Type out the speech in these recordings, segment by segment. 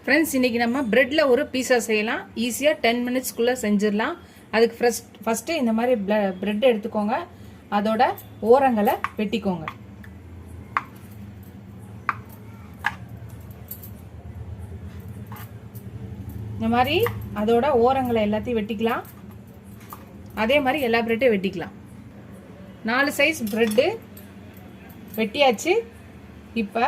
Friends, இன்றைக்கி நம்ம ப்ரெட்டில் ஒரு பீஸா செய்யலாம். ஈஸியாக 10 மினிட்ஸ்க்குள்ளே செஞ்சிடலாம். அதுக்கு ஃபஸ்ட்டு இந்த மாதிரி ப்ரெட் எடுத்துக்கோங்க. அதோட ஓரங்களை வெட்டிக்கோங்க. இந்த மாதிரி அதோட ஓரங்களை எல்லாத்தையும் வெட்டிக்கலாம். அதே மாதிரி எல்லா ப்ரெட்டையும் வெட்டிக்கலாம். 4 சைஸ் ப்ரெட்டு வெட்டியாச்சு. இப்போ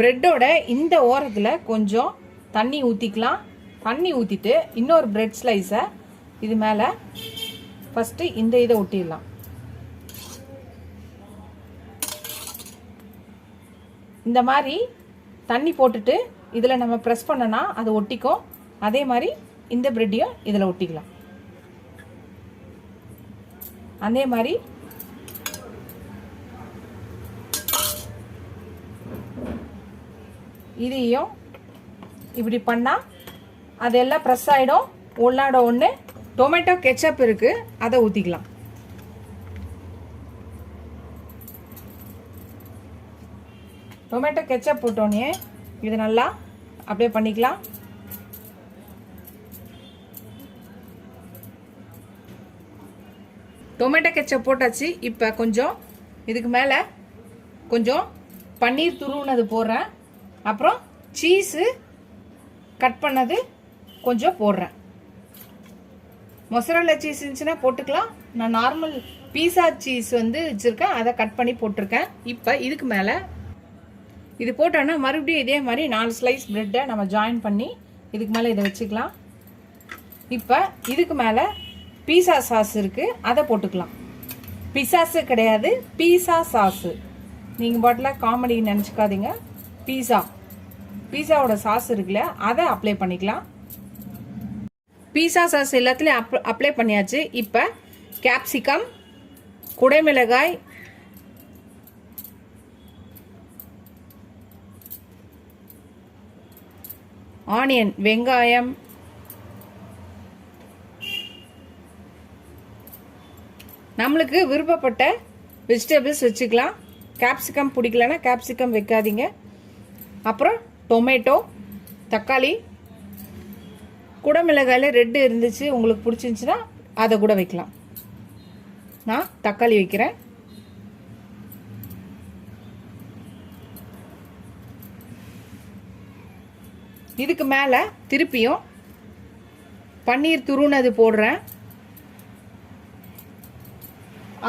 ப்ரெட்டோட இந்த ஓரத்தில் கொஞ்சம் தண்ணி ஊற்றிக்கலாம். தண்ணி ஊற்றிட்டு இன்னொரு ப்ரெட் ஸ்லைஸை இது மேலே ஃபஸ்ட்டு இந்த இதை ஒட்டிடலாம். இந்த மாதிரி தண்ணி போட்டுட்டு இதில் நம்ம ப்ரெஸ் பண்ணனா அது ஒட்டிக்கும். அதே மாதிரி இந்த ப்ரெட்டையும் இதில் ஒட்டிக்கலாம். அதே மாதிரி இதையும் இப்படி பண்ணால் அதெல்லாம் ப்ரெஸ் ஆகிடும். உள்ளாட ஒன்று டொமேட்டோ கெச்சப் இருக்குது, அதை ஊற்றிக்கலாம். டொமேட்டோ கெச்சப் போட்டோன்னே இது நல்லா அப்படியே பண்ணிக்கலாம். டொமேட்டோ கெச்சப் போட்டாச்சு. இப்போ கொஞ்சம் இதுக்கு மேலே கொஞ்சம் பன்னீர் துருவுனது போடுறேன். அப்புறம் சீஸு கட் பண்ணது கொஞ்சம் போடுறேன். மொசரல்லா சீஸ் இருந்துச்சுன்னா போட்டுக்கலாம். நான் நார்மல் பீஸா சீஸ் வச்சுருக்கேன், அதை கட் பண்ணி போட்டிருக்கேன். இப்போ இதுக்கு மேலே இது போட்டோன்னா மறுபடியும் இதே மாதிரி 4 ஸ்லைஸ் ப்ரெட்டை நம்ம ஜாயின் பண்ணி இதுக்கு மேலே இதை வச்சுக்கலாம். இப்போ இதுக்கு மேலே பீஸா சாஸ் இருக்குது, அதை போட்டுக்கலாம். பிசாஸு கிடையாது, பீஸா சாஸு. நீங்கள் பாட்டில் காமெடி நினச்சிக்காதீங்க. பீஸாவோட சாஸ் இருக்குல்ல, அதை அப்ளை பண்ணிக்கலாம். பீஸா சாஸ் எல்லாத்துலேயும் அப்ளை பண்ணியாச்சு. இப்போ கேப்சிகம், குடைமிளகாய், ஆனியன் வெங்காயம், நம்மளுக்கு விருப்பப்பட்ட வெஜிடபிள்ஸ் வச்சுக்கலாம். கேப்சிகம் பிடிக்கலன்னா கேப்சிகம் வைக்காதீங்க. அப்புறம் டொமேட்டோ, தக்காளி, குடமிளகாயில் ரெட்டு இருந்துச்சு, உங்களுக்கு பிடிச்சிருந்துச்சுன்னா அதை கூட வைக்கலாம். நான் தக்காளி வைக்கிறேன். இதுக்கு மேலே திருப்பியும் பன்னீர் துருவுனது போடுறேன்.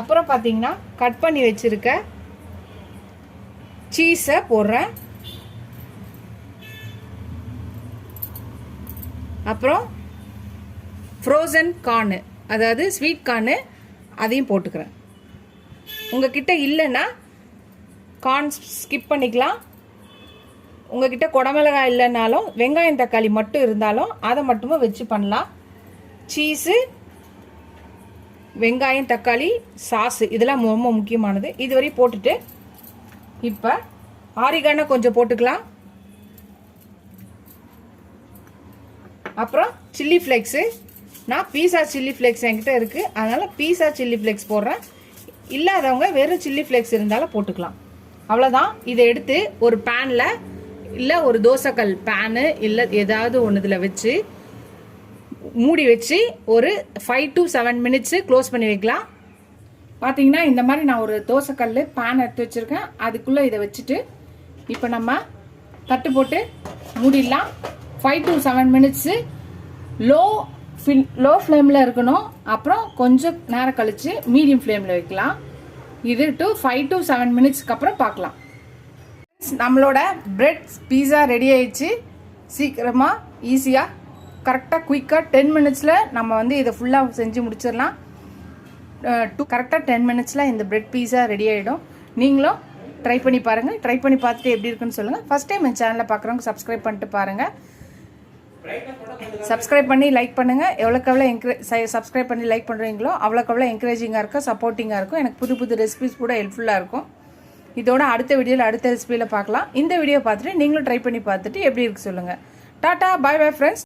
அப்புறம் பார்த்தீங்கன்னா கட் பண்ணி வச்சிருக்க சீஸை போடுறேன். அப்புறம் ஃப்ரோசன் கார்னு, அதாவது ஸ்வீட் கார்னு, அதையும் போட்டுக்கிறேன். உங்ககிட்ட இல்லைன்னா கார்ன் ஸ்கிப் பண்ணிக்கலாம். உங்ககிட்ட குடமிளகாய் இல்லைன்னாலும் வெங்காயம் தக்காளி மட்டும் இருந்தாலும் அதை மட்டுமே வச்சு பண்ணலாம். சீஸு, வெங்காயம் தக்காளி, சாஸு, இதெல்லாம் ரொம்ப முக்கியமானது. இதுவரையும் போட்டுட்டு இப்போ ஆரிகானோ கொஞ்சம் போட்டுக்கலாம். அப்புறம் சில்லி ஃப்ளேக்ஸு, நான் பீஸா சில்லி ஃப்ளேக்ஸ் என்கிட்ட இருக்குது, அதனால் பீஸா சில்லி ஃப்ளேக்ஸ் போடுறேன். இல்லாதவங்க வெறும் சில்லி ஃப்ளேக்ஸ் இருந்தாலும் போட்டுக்கலாம். அவ்வளோதான். இதை எடுத்து ஒரு பேனில் இல்லை ஒரு தோசைக்கல் பேனு இல்லை ஏதாவது ஒன்றுதில் வச்சு மூடி வச்சு ஒரு 5 to 7 மினிட்ஸு க்ளோஸ் பண்ணி வைக்கலாம். பார்த்தீங்கன்னா இந்த மாதிரி நான் ஒரு தோசைக்கல் பேன் எடுத்து வச்சுருக்கேன். அதுக்குள்ளே இதை வச்சுட்டு இப்போ நம்ம தட்டு போட்டு மூடிடலாம். 5 to 7 மினிட்ஸு லோ ஃப்ளேமில் இருக்கணும். அப்புறம் கொஞ்சம் நேரம் கழித்து மீடியம் ஃப்ளேமில் வைக்கலாம். இது 5 to 7 மினிட்ஸ்க்கு அப்புறம் பார்க்கலாம். நம்மளோட பிரெட் பீஸா ரெடி ஆயிடுச்சு. சீக்கிரமாக ஈஸியாக கரெக்டாக குயிக்காக 10 மினிட்ஸில் நம்ம இதை ஃபுல்லாக செஞ்சு முடிச்சிடலாம். கரெக்டாக 10 மினிட்ஸில் இந்த பிரெட் பீஸா ரெடி ஆகிடும். நீங்களும் ட்ரை பண்ணி பாருங்கள். ட்ரை பண்ணி பார்த்துட்டு எப்படி இருக்குன்னு சொல்லுங்கள். ஃபஸ்ட் டைம் என் சேனலை பார்க்குறவங்க சப்ஸ்கிரைப் பண்ணிட்டு பாருங்கள். சப்ஸ்கிரைப் பண்ணி லைக் பண்ணுங்கள். எவ்வளோக்கு எவ்வளோ சப்ஸ்கிரைப் பண்ணி லைக் பண்ணுறீங்களோ அவ்வளோக்கு எவ்வளோ என்கரேஜிங்காக இருக்கும், சப்போர்ட்டிங்காக இருக்கும். எனக்கு புது புது ரெசிபிஸ் கூட ஹெல்ப்ஃபுல்லாக இருக்கும். இதோட அடுத்த வீடியோவில் அடுத்த ரெசிபியில் பார்க்கலாம். இந்த வீடியோ பார்த்துட்டு நீங்களும் ட்ரை பண்ணி பார்த்துட்டு எப்படி இருக்கு சொல்லுங்கள். டாட்டா, பாய் பாய் ஃப்ரெண்ட்ஸ்.